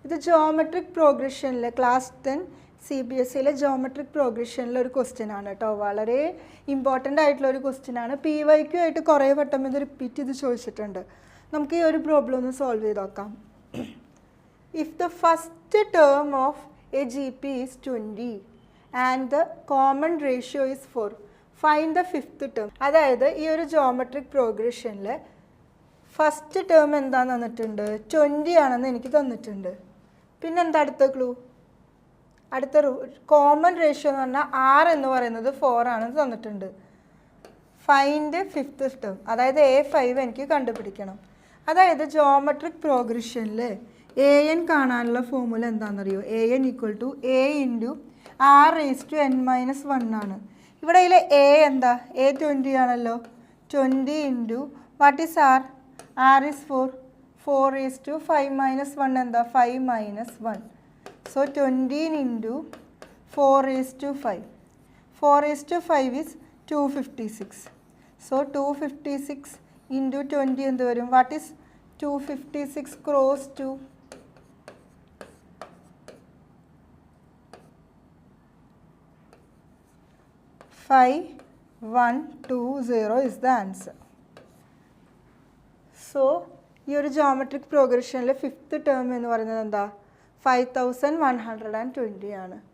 ഇത് geometric പ്രോഗ്രഷനിലെ class 10 CBSEയിലെ geometric പ്രോഗ്രഷനിലെ ഒരു question ആണ് കേട്ടോ. വളരെ ഇമ്പോർട്ടൻ്റ് ആയിട്ടുള്ള ഒരു ക്വസ്റ്റ്യൻ ആണ്. PYQ ആയിട്ട് കുറേ വട്ടം ഇത് റിപ്പീറ്റ് ചെയ്ത് ചോദിച്ചിട്ടുണ്ട്. നമുക്ക് ഈ ഒരു പ്രോബ്ലം ഒന്ന് സോൾവ് ചെയ്ത് നോക്കാം. If the first term of a GP is 20 and the common ratio is 4, find the fifth term. അതായത് ഈ ഒരു ജോമെട്രിക് പ്രോഗ്രഷനിൽ ഫസ്റ്റ് ടേം എന്താണെന്ന് തന്നിട്ടുണ്ട്, 20 ആണെന്ന് എനിക്ക് തന്നിട്ടുണ്ട്. പിന്നെന്താ അടുത്ത ക്ലൂ? അടുത്ത കോമൺ റേഷ്യോ എന്ന് പറഞ്ഞാൽ R എന്ന് പറയുന്നത് 4 ആണെന്ന് തന്നിട്ടുണ്ട്. ഫൈൻഡ് ഫിഫ്ത്ത് ടേം, അതായത് A5 എനിക്ക് കണ്ടുപിടിക്കണം. അതായത് ജോമെട്രിക് പ്രോഗ്രഷനിൽ AN കാണാനുള്ള ഫോർമുല എന്താണെന്നറിയോ? AN = A × R⁻n−1 ആണ്. ഇവിടെ ഇതിലെ A എന്താ? A 20 ആണല്ലോ. 20 × what is R? R is 4. 4⁵5−1 എന്താ? 5−1. So 20 × 4⁵5. 4⁵5 is 256. So 256 × 20 എന്ത് വരും? What is 256 cross 2? 5120 is the answer. So ഈ ഒരു ജോമെട്രിക് പ്രോഗ്രഷനിലെ ഫിഫ്ത്ത് ടേം എന്ന് പറയുന്നത് എന്താ? 5120 ആണ്.